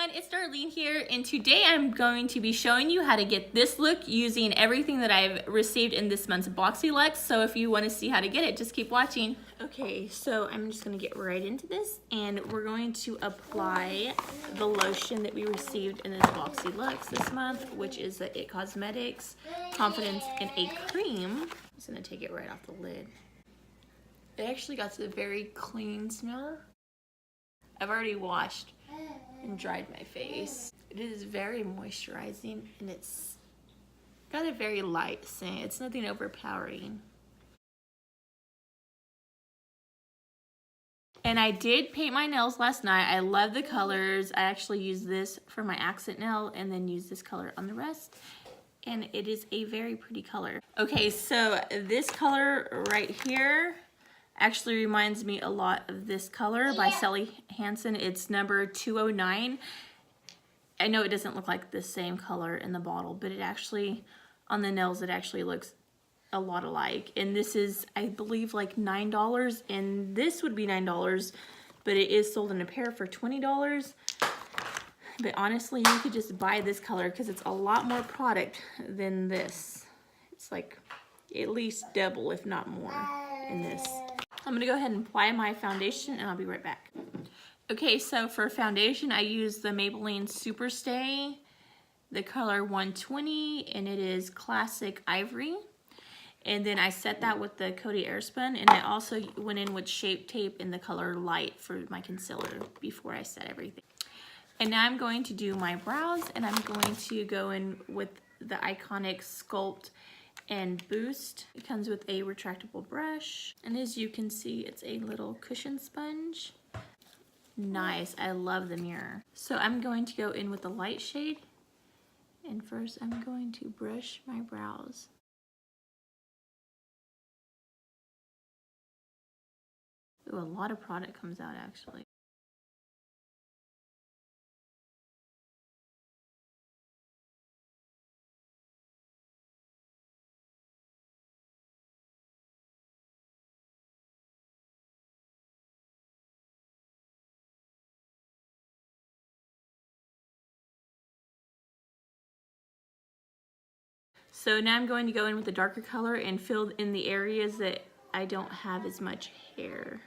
everyone, it's Darlene here, and today I'm going to be showing you how to get this look using everything that I've received in this month's boxyluxe. So if you want to see how to get it, just keep watching. Okay, so I'm just going to get right into this, and we're going to apply the lotion that we received in this boxyluxe this month, which is the It Cosmetics Confidence in a Cream. I'm just going to take it right off the lid. It actually got a very clean smell. I've already washed and dried my face. It is very moisturizing, and it's got a very light scent. It's nothing overpowering. And I did paint my nails last night. I love the colors. I actually used this for my accent nail and then used this color on the rest. And it is a very pretty color. Okay, so this color right here actually reminds me a lot of this color by Sally Hansen. It's number 209. I know it doesn't look like the same color in the bottle, but it actually, on the nails, it actually looks a lot alike. And this is, I believe, like $9, and this would be $9, but it is sold in a pair for $20. But honestly, you could just buy this color because it's a lot more product than this. It's like at least double, if not more, in this. I'm gonna go ahead and apply my foundation, and I'll be right back. Okay, so for foundation, I use the Maybelline Superstay, the color 120, and it is Classic Ivory. And then I set that with the Coty Airspun, and I also went in with Shape Tape in the color Light for my concealer before I set everything. And now I'm going to do my brows, and I'm going to go in with the iconic Sculpt and Boost. It comes with a retractable brush, and as you can see, it's a little cushion sponge. Nice, I love the mirror. So I'm going to go in with the light shade, and first I'm going to brush my brows. Ooh, a lot of product comes out actually. So now I'm going to go in with the darker color and fill in the areas that I don't have as much hair.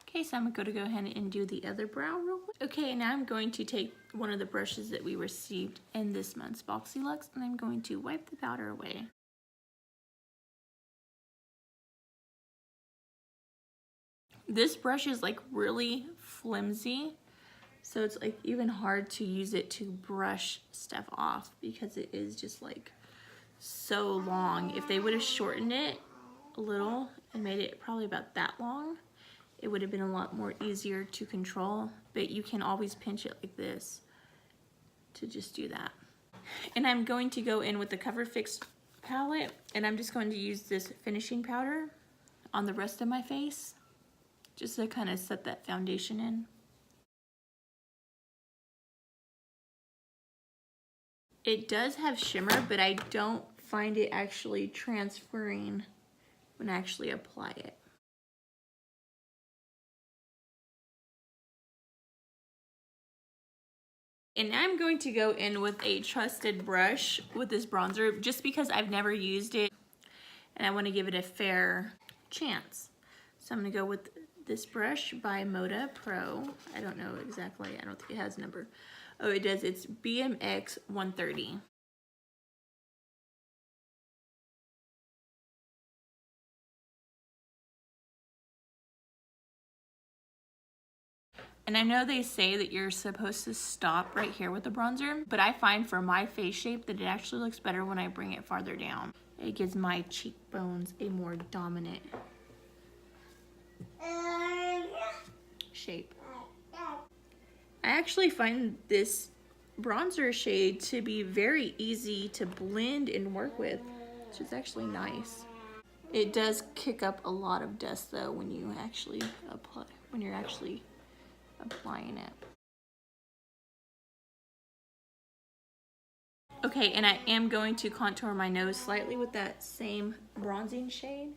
Okay, so I'm going to go ahead and do the other brow real quick. Okay, now I'm going to take one of the brushes that we received in this month's boxyluxe, and I'm going to wipe the powder away. This brush is like really flimsy, so it's like even hard to use it to brush stuff off because it is just like so long. If they would have shortened it a little and made it probably about that long, it would have been a lot more easier to control, but you can always pinch it like this to just do that. And I'm going to go in with the Cover Fix palette, and I'm just going to use this finishing powder on the rest of my face, just to kind of set that foundation in. It does have shimmer, but I don't find it actually transferring when I actually apply it. And now I'm going to go in with a trusted brush with this bronzer, just because I've never used it and I want to give it a fair chance. So I'm going to go with this brush by Moda Pro. I don't know exactly, I don't think it has a number. Oh, it does, it's BMX 130. And I know they say that you're supposed to stop right here with the bronzer, but I find for my face shape that it actually looks better when I bring it farther down. It gives my cheekbones a more dominant shape. I actually find this bronzer shade to be very easy to blend and work with, which is actually nice. It does kick up a lot of dust though when you actually apply, when you're actually applying it. Okay, and I am going to contour my nose slightly with that same bronzing shade.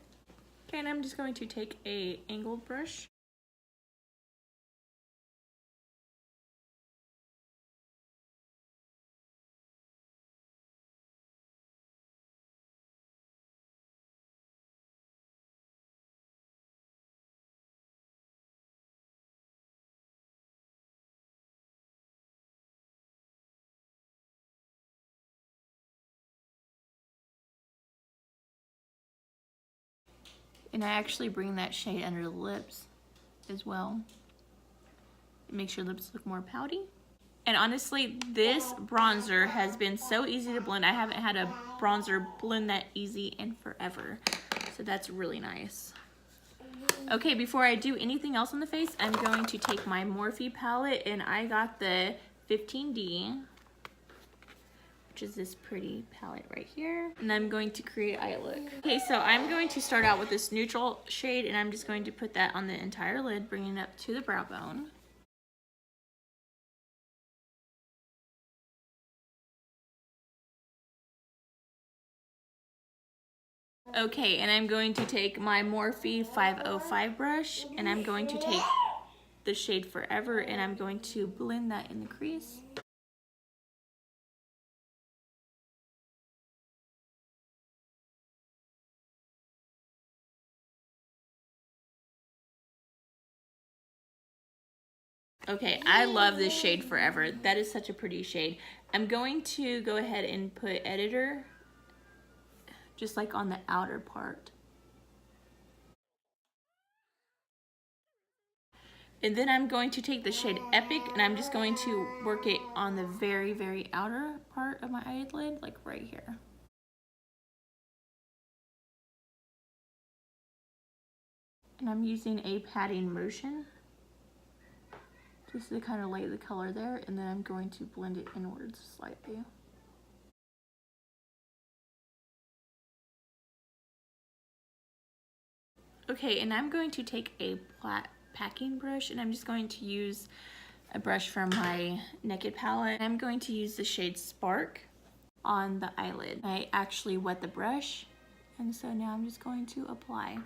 Okay, and I'm just going to take a angled brush. And I actually bring that shade under the lips as well. It makes your lips look more pouty. And honestly, this bronzer has been so easy to blend. I haven't had a bronzer blend that easy in forever. So that's really nice. Okay, before I do anything else on the face, I'm going to take my Morphe palette, and I got the 15D, which is this pretty palette right here. And I'm going to create eye look. Okay, so I'm going to start out with this neutral shade, and I'm just going to put that on the entire lid, bringing it up to the brow bone. Okay, and I'm going to take my Morphe 505 brush, and I'm going to take the shade Forever, and I'm going to blend that in the crease. Okay, I love this shade Forever. That is such a pretty shade. I'm going to go ahead and put Editor just like on the outer part. And then I'm going to take the shade Epic, and I'm just going to work it on the very, very outer part of my eyelid, like right here. And I'm using a patting motion just to kind of lay the color there, and then I'm going to blend it inwards slightly. Okay, and I'm going to take a flat packing brush, and I'm just going to use a brush from my Naked palette. I'm going to use the shade Spark on the eyelid. I actually wet the brush, and so now I'm just going to apply.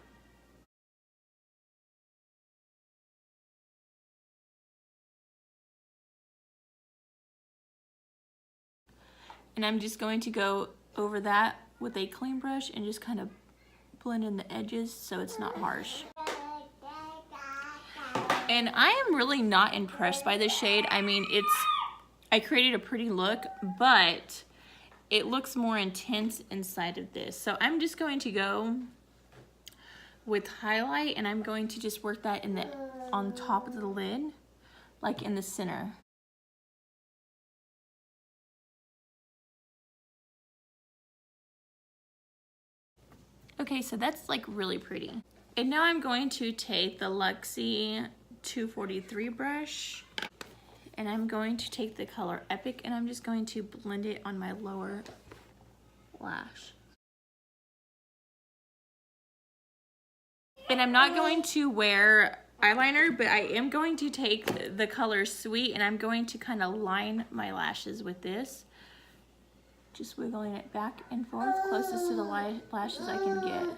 And I'm just going to go over that with a clean brush and just kind of blend in the edges so it's not harsh. And I am really not impressed by this shade. I mean, I created a pretty look, but it looks more intense inside of this. So I'm just going to go with highlight, and I'm going to just work that on top of the lid, like in the center. Okay, so that's like really pretty. And now I'm going to take the Luxie 243 brush, and I'm going to take the color Epic, and I'm just going to blend it on my lower lash. And I'm not going to wear eyeliner, but I am going to take the color Sweet, and I'm going to kind of line my lashes with this. Just wiggling it back and forth, closest to the lashes I can get.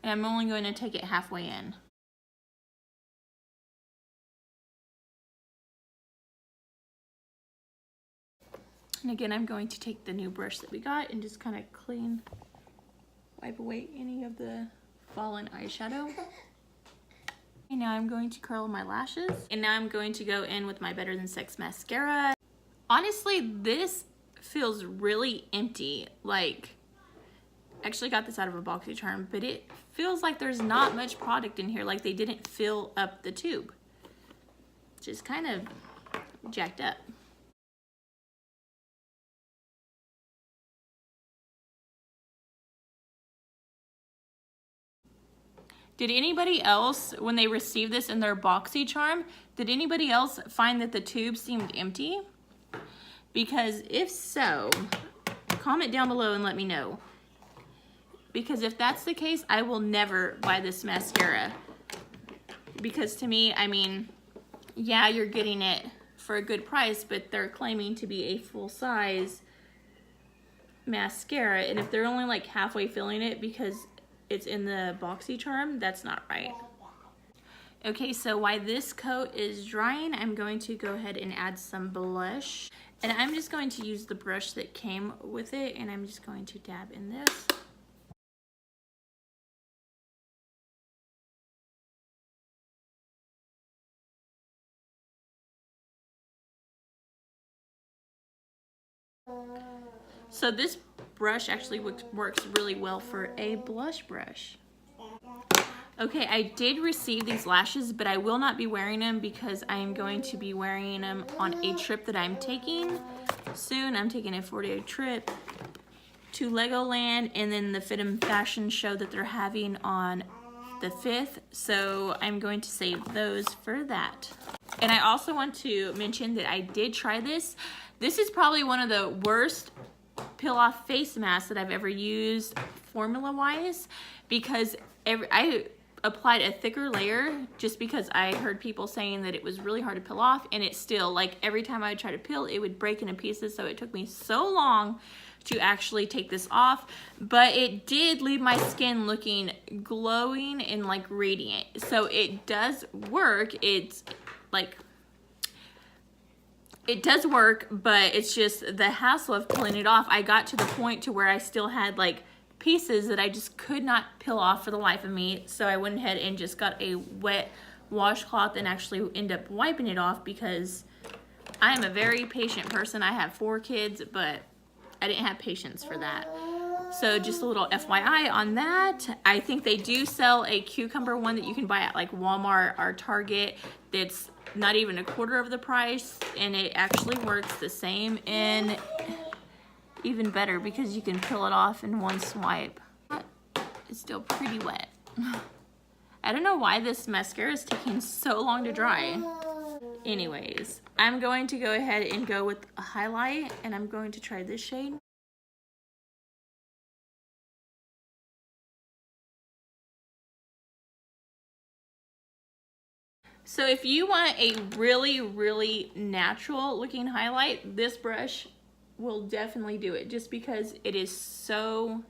And I'm only going to take it halfway in. And again, I'm going to take the new brush that we got and just kind of wipe away any of the fallen eyeshadow. And now I'm going to curl my lashes. And now I'm going to go in with my Better Than Sex mascara. Honestly, this feels really empty. Like, I actually got this out of a boxycharm, but it feels like there's not much product in here. Like they didn't fill up the tube, which is kind of jacked up. Did anybody else, when they received this in their boxycharm, did anybody else find that the tube seemed empty? Because if so, comment down below and let me know. Because if that's the case, I will never buy this mascara. Because to me, I mean, yeah, you're getting it for a good price, but they're claiming to be a full size mascara, and if they're only like halfway filling it because it's in the boxycharm, that's not right. Okay, so while this coat is drying, I'm going to go ahead and add some blush, and I'm just going to use the brush that came with it, and I'm just going to dab in this. So this brush actually works really well for a blush brush. Okay, I did receive these lashes, but I will not be wearing them because I am going to be wearing them on a trip that I'm taking soon. I'm taking a 4-day trip to Legoland, and then the Fit 'em fashion show that they're having on the 5th. So I'm going to save those for that. And I also want to mention that I did try this. This is probably one of the worst peel off face masks that I've ever used formula wise, because I applied a thicker layer just because I heard people saying that it was really hard to peel off, and it still, like, every time I would try to peel, it would break into pieces. So it took me so long to actually take this off, but it did leave my skin looking glowing and like radiant. So it does work. It's like, it does work, but it's just the hassle of pulling it off. I got to the point to where I still had like pieces that I just could not peel off for the life of me. So I went ahead and just got a wet washcloth and actually end up wiping it off, because I am a very patient person. I have 4 kids, but I didn't have patience for that. So just a little FYI on that. I think they do sell a cucumber one that you can buy at like Walmart or Target that's not even a quarter of the price, and it actually works the same and even better because you can peel it off in one swipe. It's still pretty wet. I don't know why this mascara is taking so long to dry. Anyways, I'm going to go ahead and go with a highlight, and I'm going to try this shade. So if you want a really, really natural looking highlight, this brush will definitely do it, just because it is so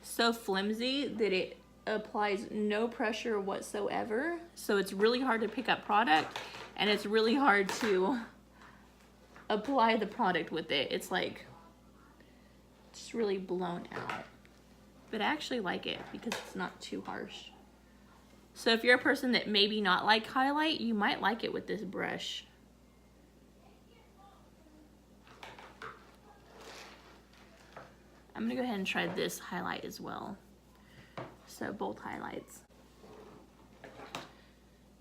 flimsy that it applies no pressure whatsoever. So it's really hard to pick up product, and it's really hard to apply the product with it. It's like just really blown out. But I actually like it because it's not too harsh. So if you're a person that maybe not like highlight, you might like it with this brush. I'm gonna go ahead and try this highlight as well. So both highlights.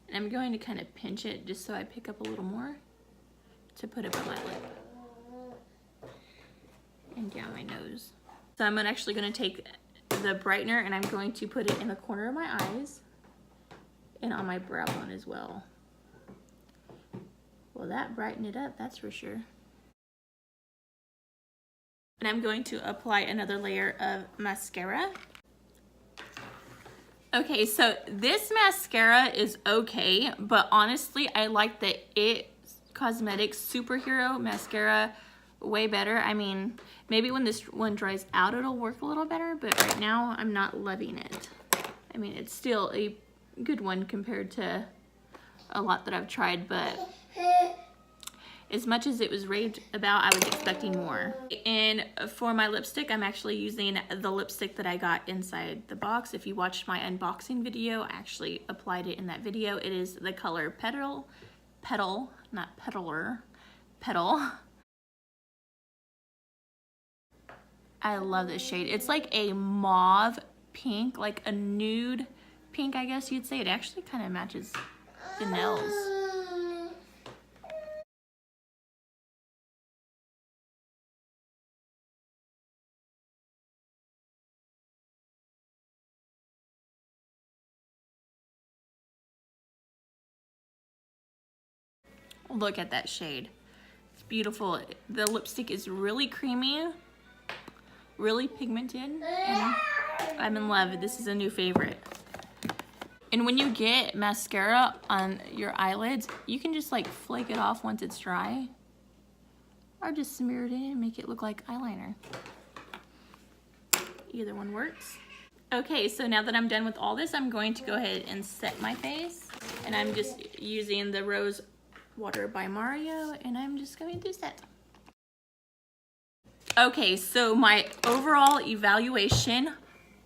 And I'm going to kind of pinch it just so I pick up a little more to put up on my lip and down my nose. So I'm actually gonna take the brightener and I'm going to put it in the corner of my eyes and on my brow bone as well. Well, that brightened it up, that's for sure. And I'm going to apply another layer of mascara. Okay, so this mascara is okay, but honestly, I like the It Cosmetics Superhero Mascara way better. I mean, maybe when this one dries out, it'll work a little better, but right now, I'm not loving it. I mean, it's still a good one compared to a lot that I've tried, but as much as it was raved about, I was expecting more. And for my lipstick, I'm actually using the lipstick that I got inside the box. If you watched my unboxing video, I actually applied it in that video. It is the color Petal, not Petaler, Petal. I love this shade. It's like a mauve pink, like a nude pink, I guess you'd say. It actually kind of matches the nails. Look at that shade. It's beautiful. The lipstick is really creamy, really pigmented, and I'm in love. This is a new favorite. And when you get mascara on your eyelids, you can just like flake it off once it's dry, or just smear it in and make it look like eyeliner. Either one works. Okay, so now that I'm done with all this, I'm going to go ahead and set my face. And I'm just using the Rose Water by Mario, and I'm just going to set. Okay, so my overall evaluation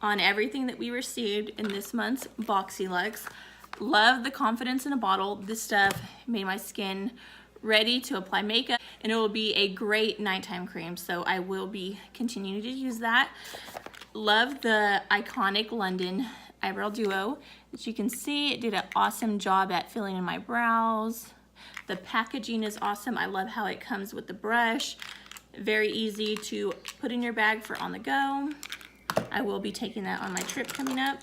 on everything that we received in this month's boxyluxe. Love the confidence in a bottle. This stuff made my skin ready to apply makeup, and it will be a great nighttime cream, so I will be continuing to use that. Love the iconic London eyebrow duo. As you can see, it did an awesome job at filling in my brows. The packaging is awesome. I love how it comes with the brush. Very easy to put in your bag for on the go. I will be taking that on my trip coming up.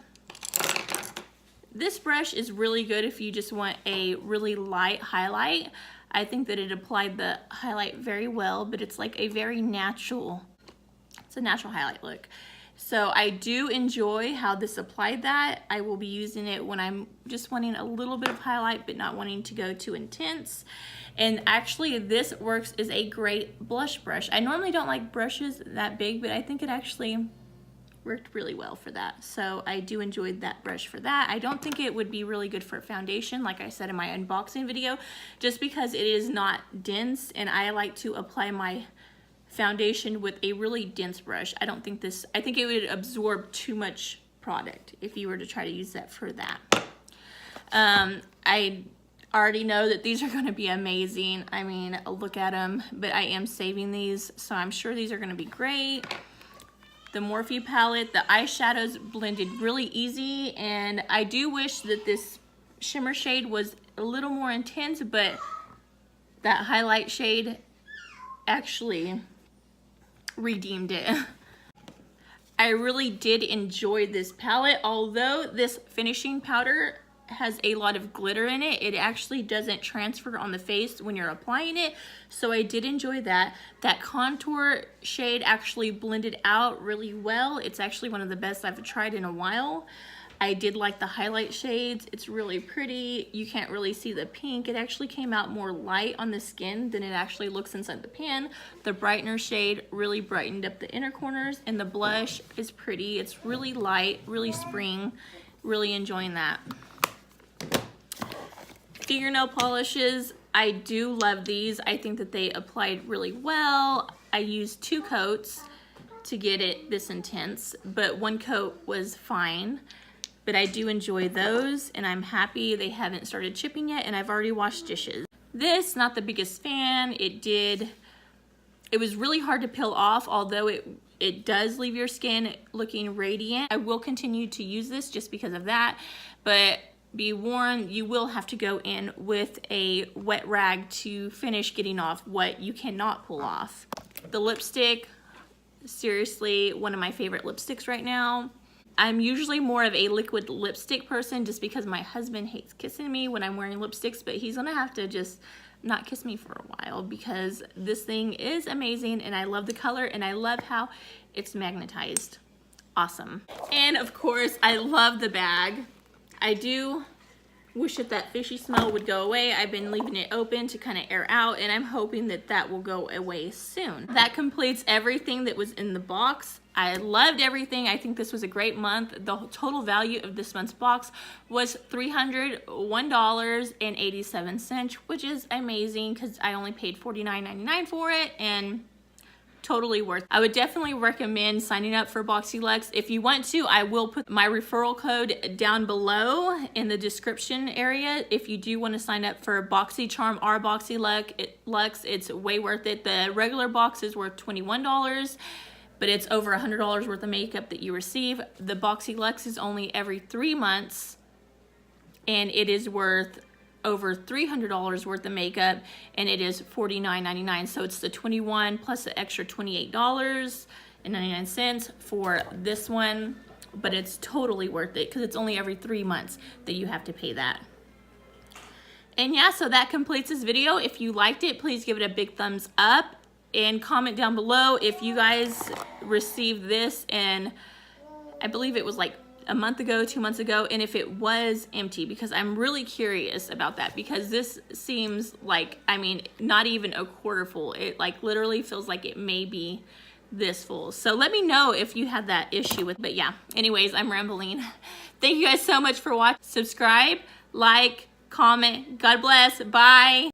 This brush is really good if you just want a really light highlight. I think that it applied the highlight very well, but it's like a very natural, it's a natural highlight look. So I do enjoy how this applied that. I will be using it when I'm just wanting a little bit of highlight but not wanting to go too intense. And actually this works as a great blush brush. I normally don't like brushes that big, but I think it actually worked really well for that. So I do enjoy that brush for that. I don't think it would be really good for foundation, like I said in my unboxing video, just because it is not dense, and I like to apply my foundation with a really dense brush. I think it would absorb too much product if you were to try to use that for that. I already know that these are going to be amazing. I mean, look at them, but I am saving these, so I'm sure these are going to be great. The Morphe palette, the eyeshadows blended really easy, and I do wish that this shimmer shade was a little more intense, but that highlight shade actually redeemed it. I really did enjoy this palette. Although this finishing powder has a lot of glitter in it, it actually doesn't transfer on the face when you're applying it, so I did enjoy that. That contour shade actually blended out really well. It's actually one of the best I've tried in a while. I did like the highlight shades. It's really pretty. You can't really see the pink. It actually came out more light on the skin than it actually looks inside the pan. The brightener shade really brightened up the inner corners, and the blush is pretty. It's really light, really spring. Really enjoying that. Fingernail polishes, I do love these. I think that they applied really well. I used 2 coats to get it this intense, but 1 coat was fine. But I do enjoy those, and I'm happy they haven't started chipping yet, and I've already washed dishes. This, not the biggest fan. It was really hard to peel off, although it does leave your skin looking radiant. I will continue to use this just because of that, but be warned, you will have to go in with a wet rag to finish getting off what you cannot pull off. The lipstick, seriously, one of my favorite lipsticks right now. I'm usually more of a liquid lipstick person just because my husband hates kissing me when I'm wearing lipsticks, but he's gonna have to just not kiss me for a while because this thing is amazing, and I love the color, and I love how it's magnetized. Awesome. And of course, I love the bag. I do wish that fishy smell would go away. I've been leaving it open to kind of air out, and I'm hoping that that will go away soon. That completes everything that was in the box. I loved everything. I think this was a great month. The total value of this month's box was $301.87, which is amazing because I only paid $49.99 for it, and totally worth it. I would definitely recommend signing up for boxyluxe. If you want to, I will put my referral code down below in the description area. If you do want to sign up for boxycharm or boxyluxe, it's way worth it. The regular box is worth $21, but it's over $100 worth of makeup that you receive. The boxyluxe is only every 3 months, and it is worth over $300 worth of makeup, and it is $49.99. So it's the $21 plus the extra $28.99 for this one, but it's totally worth it because it's only every 3 months that you have to pay that. And yeah, so that completes this video. If you liked it, please give it a big thumbs up and comment down below if you guys received this, and I believe it was like a month ago, 2 months ago, and if it was empty, because I'm really curious about that, because this seems like, I mean, not even a quarter full. It like literally feels like it may be this full. So let me know if you had that issue with, but yeah, anyways, I'm rambling. Thank you guys so much for watching. Subscribe, like, comment. God bless. Bye.